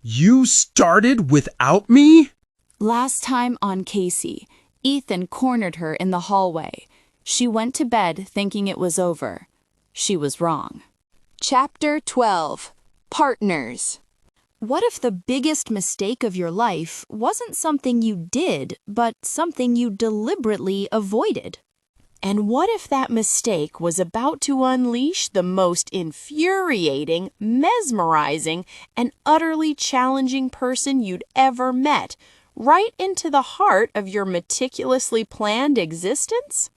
You started without me? Last time on Casey, Ethan cornered her in the hallway. She went to bed thinking it was over. She was wrong. Chapter 12. Partners. What if the biggest mistake of your life wasn't something you did, but something you deliberately avoided? And what if that mistake was about to unleash the most infuriating, mesmerizing, and utterly challenging person you'd ever met, right into the heart of your meticulously planned existence?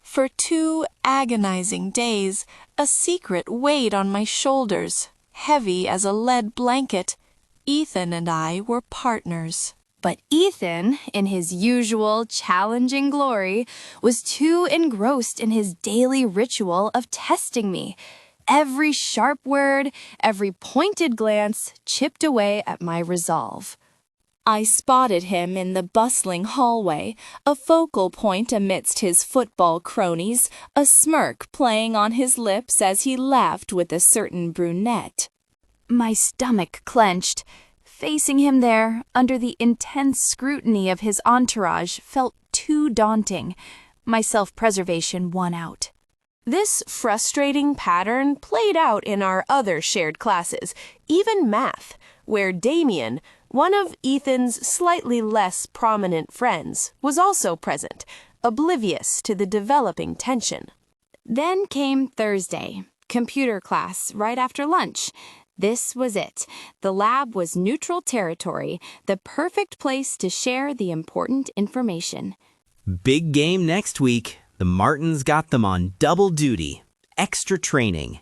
For 2 agonizing days, a secret weighed on my shoulders, heavy as a lead blanket. Ethan and I were partners. But Ethan, in his usual challenging glory, was too engrossed in his daily ritual of testing me. Every sharp word, every pointed glance chipped away at my resolve. I spotted him in the bustling hallway, a focal point amidst his football cronies, a smirk playing on his lips as he laughed with a certain brunette. My stomach clenched. Facing him there, under the intense scrutiny of his entourage, felt too daunting. My self-preservation won out. This frustrating pattern played out in our other shared classes, even math, where Damien, one of Ethan's slightly less prominent friends, was also present, oblivious to the developing tension. Then came Thursday, computer class right after lunch. This was it. The lab was neutral territory, the perfect place to share the important information. Big game next week. The Martins got them on double duty. Extra training.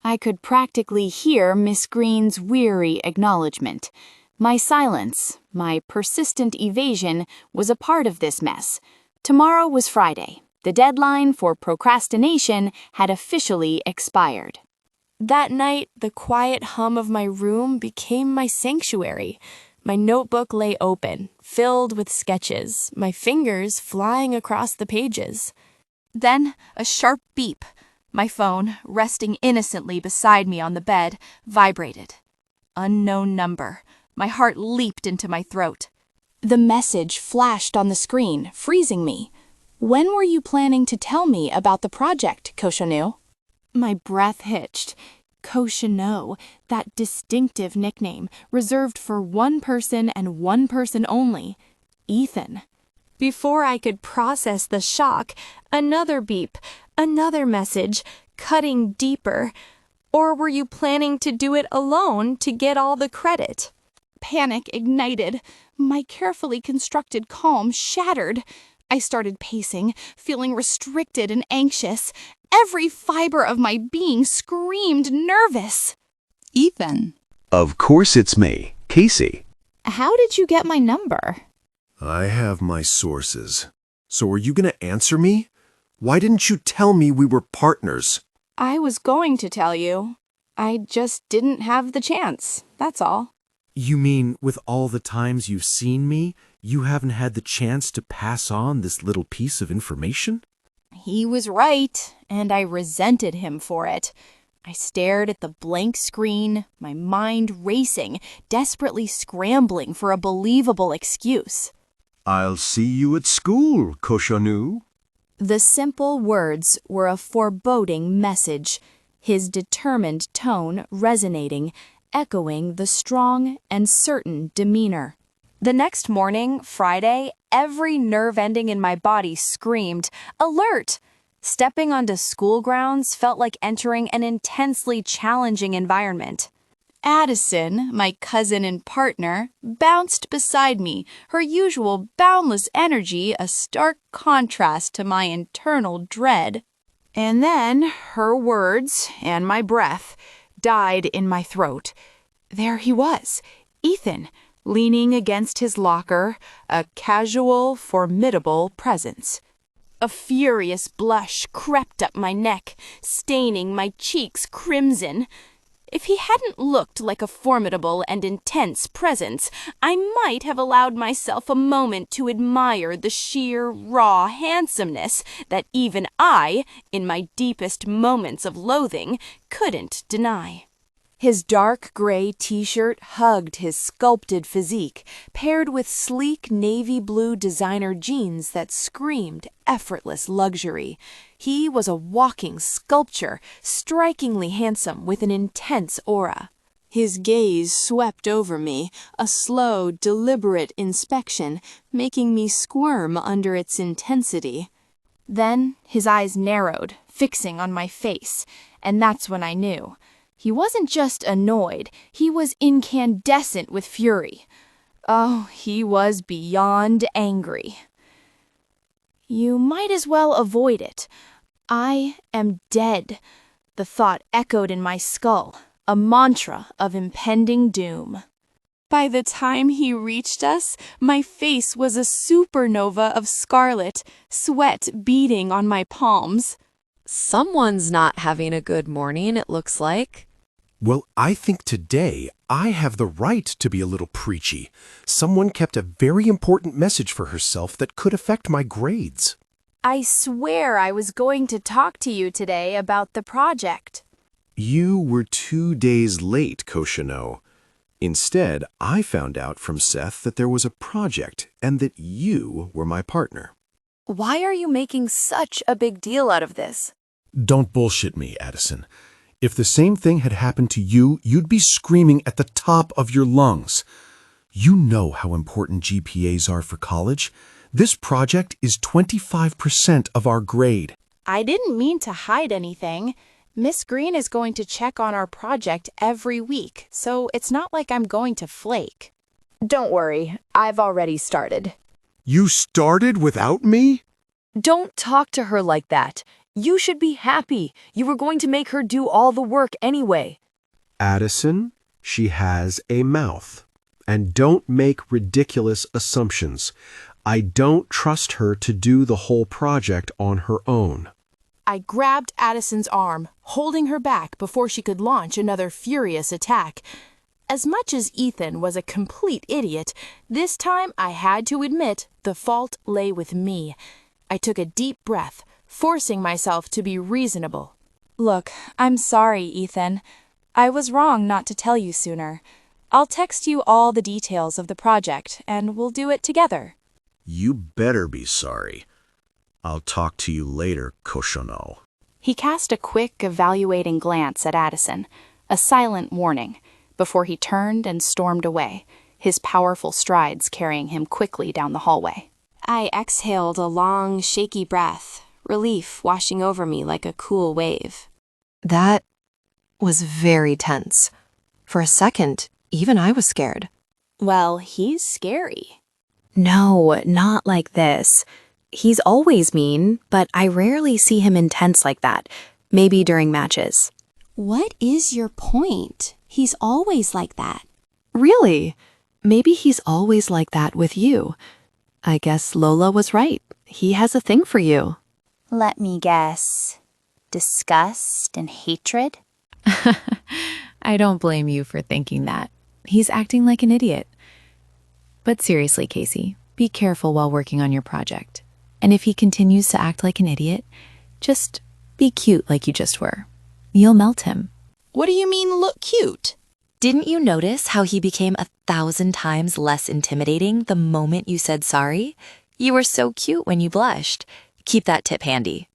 I could practically hear Miss Green's weary acknowledgement. My silence, my persistent evasion, was a part of this mess. Tomorrow was Friday. The deadline for procrastination had officially expired. That night, the quiet hum of my room became my sanctuary. My notebook lay open, filled with sketches, my fingers flying across the pages. Then, a sharp beep. My phone, resting innocently beside me on the bed, vibrated. Unknown number. My heart leaped into my throat. The message flashed on the screen, freezing me. When were you planning to tell me about the project, Cochonu? My breath hitched. Cochonu, that distinctive nickname, reserved for one person and one person only, Ethan. Before I could process the shock, another beep, another message, cutting deeper. Or were you planning to do it alone to get all the credit? Panic ignited. My carefully constructed calm shattered. I started pacing, feeling restricted and anxious. Every fiber of my being screamed nervous. Ethan. Of course it's me, Casey. How did you get my number? I have my sources. So are you going to answer me? Why didn't you tell me we were partners? I was going to tell you. I just didn't have the chance, that's all. You mean with all the times you've seen me, you haven't had the chance to pass on this little piece of information? He was right, and I resented him for it. I stared at the blank screen, my mind racing, desperately scrambling for a believable excuse. I'll see you at school, Cochonu. The simple words were a foreboding message, his determined tone resonating, echoing the strong and certain demeanor. The next morning, Friday, every nerve ending in my body screamed, "Alert!" Stepping onto school grounds felt like entering an intensely challenging environment. Addison, my cousin and partner, bounced beside me, her usual boundless energy a stark contrast to my internal dread. And then her words and my breath died in my throat. There he was, Ethan, leaning against his locker, a casual, formidable presence. A furious blush crept up my neck, staining my cheeks crimson. If he hadn't looked like a formidable and intense presence, I might have allowed myself a moment to admire the sheer, raw handsomeness that even I, in my deepest moments of loathing, couldn't deny. His dark gray t-shirt hugged his sculpted physique, paired with sleek navy blue designer jeans that screamed effortless luxury. He was a walking sculpture, strikingly handsome with an intense aura. His gaze swept over me, a slow, deliberate inspection, making me squirm under its intensity. Then his eyes narrowed, fixing on my face, and that's when I knew. He wasn't just annoyed, he was incandescent with fury. Oh, he was beyond angry. You might as well avoid it. I am dead. The thought echoed in my skull, a mantra of impending doom. By the time he reached us, my face was a supernova of scarlet, sweat beading on my palms. Someone's not having a good morning, it looks like. Well, I think today I have the right to be a little preachy. Someone kept a very important message for herself that could affect my grades. I swear I was going to talk to you today about the project. You were 2 days late, Koshino. Instead, I found out from Seth that there was a project and that you were my partner. Why are you making such a big deal out of this? Don't bullshit me, Addison. If the same thing had happened to you, you'd be screaming at the top of your lungs. You know how important GPAs are for college. This project is 25% of our grade. I didn't mean to hide anything. Miss Green is going to check on our project every week, so it's not like I'm going to flake. Don't worry, I've already started. You started without me? Don't talk to her like that. You should be happy. You were going to make her do all the work anyway. Addison, she has a mouth. And don't make ridiculous assumptions. I don't trust her to do the whole project on her own. I grabbed Addison's arm, holding her back before she could launch another furious attack. As much as Ethan was a complete idiot, this time I had to admit the fault lay with me. I took a deep breath, forcing myself to be reasonable. Look, I'm sorry, Ethan. I was wrong not to tell you sooner. I'll text you all the details of the project, and we'll do it together. You better be sorry. I'll talk to you later, Koshino. He cast a quick, evaluating glance at Addison, a silent warning, before he turned and stormed away, his powerful strides carrying him quickly down the hallway. I exhaled a long, shaky breath, relief washing over me like a cool wave. That was very tense. For a second, even I was scared. Well, he's scary. No, not like this. He's always mean, but I rarely see him intense like that. Maybe during matches. What is your point? He's always like that. Really? Maybe he's always like that with you. I guess Lola was right. He has a thing for you. Let me guess. Disgust and hatred? I don't blame you for thinking that. He's acting like an idiot. But seriously, Casey, be careful while working on your project. And if he continues to act like an idiot, just be cute like you just were. You'll melt him. What do you mean, look cute? Didn't you notice how he became 1,000 times less intimidating the moment you said sorry? You were so cute when you blushed. Keep that tip handy.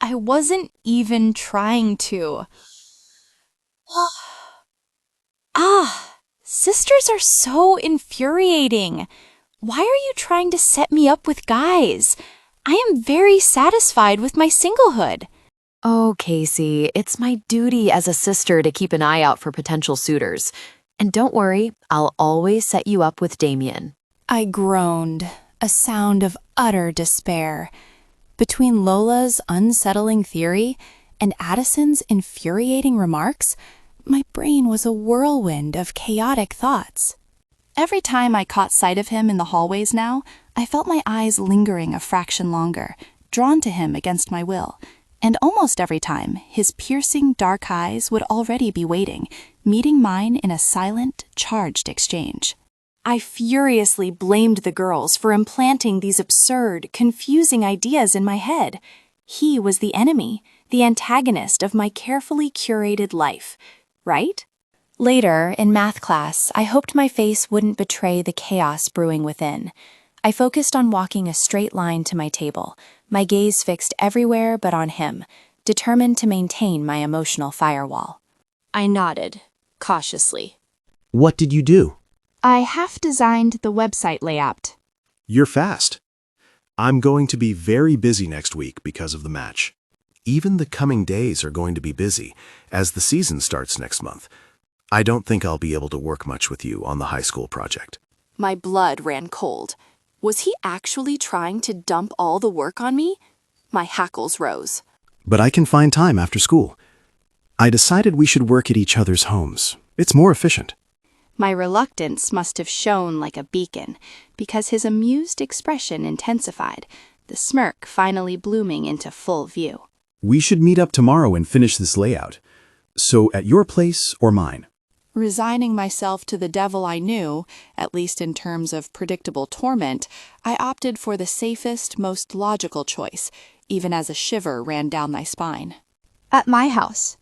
I wasn't even trying to. Sisters are so infuriating. Why are you trying to set me up with guys? I am very satisfied with my singlehood. Oh, Casey, it's my duty as a sister to keep an eye out for potential suitors. And don't worry, I'll always set you up with Damien. I groaned, a sound of utter despair. Between Lola's unsettling theory and Addison's infuriating remarks, my brain was a whirlwind of chaotic thoughts. Every time I caught sight of him in the hallways now, I felt my eyes lingering a fraction longer, drawn to him against my will. And almost every time, his piercing dark eyes would already be waiting, meeting mine in a silent, charged exchange. I furiously blamed the girls for implanting these absurd, confusing ideas in my head. He was the enemy, the antagonist of my carefully curated life. right? Later, in math class, I hoped my face wouldn't betray the chaos brewing within. I focused on walking a straight line to my table, my gaze fixed everywhere but on him, determined to maintain my emotional firewall. I nodded, cautiously. What did you do? I half-designed the website layout. You're fast. I'm going to be very busy next week because of the match. Even the coming days are going to be busy, as the season starts next month. I don't think I'll be able to work much with you on the high school project. My blood ran cold. Was he actually trying to dump all the work on me? My hackles rose. But I can find time after school. I decided we should work at each other's homes. It's more efficient. My reluctance must have shone like a beacon, because his amused expression intensified, the smirk finally blooming into full view. We should meet up tomorrow and finish this layout. So at your place or mine? Resigning myself to the devil I knew, at least in terms of predictable torment, I opted for the safest, most logical choice, even as a shiver ran down my spine. At my house.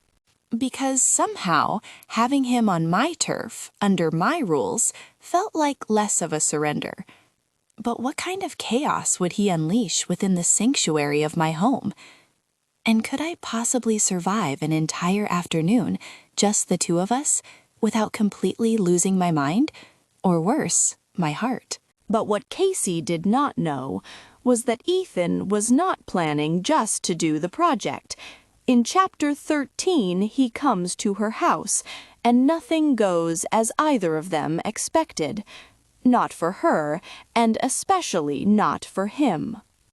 Because somehow, having him on my turf, under my rules, felt like less of a surrender. But what kind of chaos would he unleash within the sanctuary of my home? And could I possibly survive an entire afternoon, just the two of us, without completely losing my mind, or worse, my heart? But what Casey did not know was that Ethan was not planning just to do the project. In Chapter 13, he comes to her house, and nothing goes as either of them expected. Not for her, and especially not for him.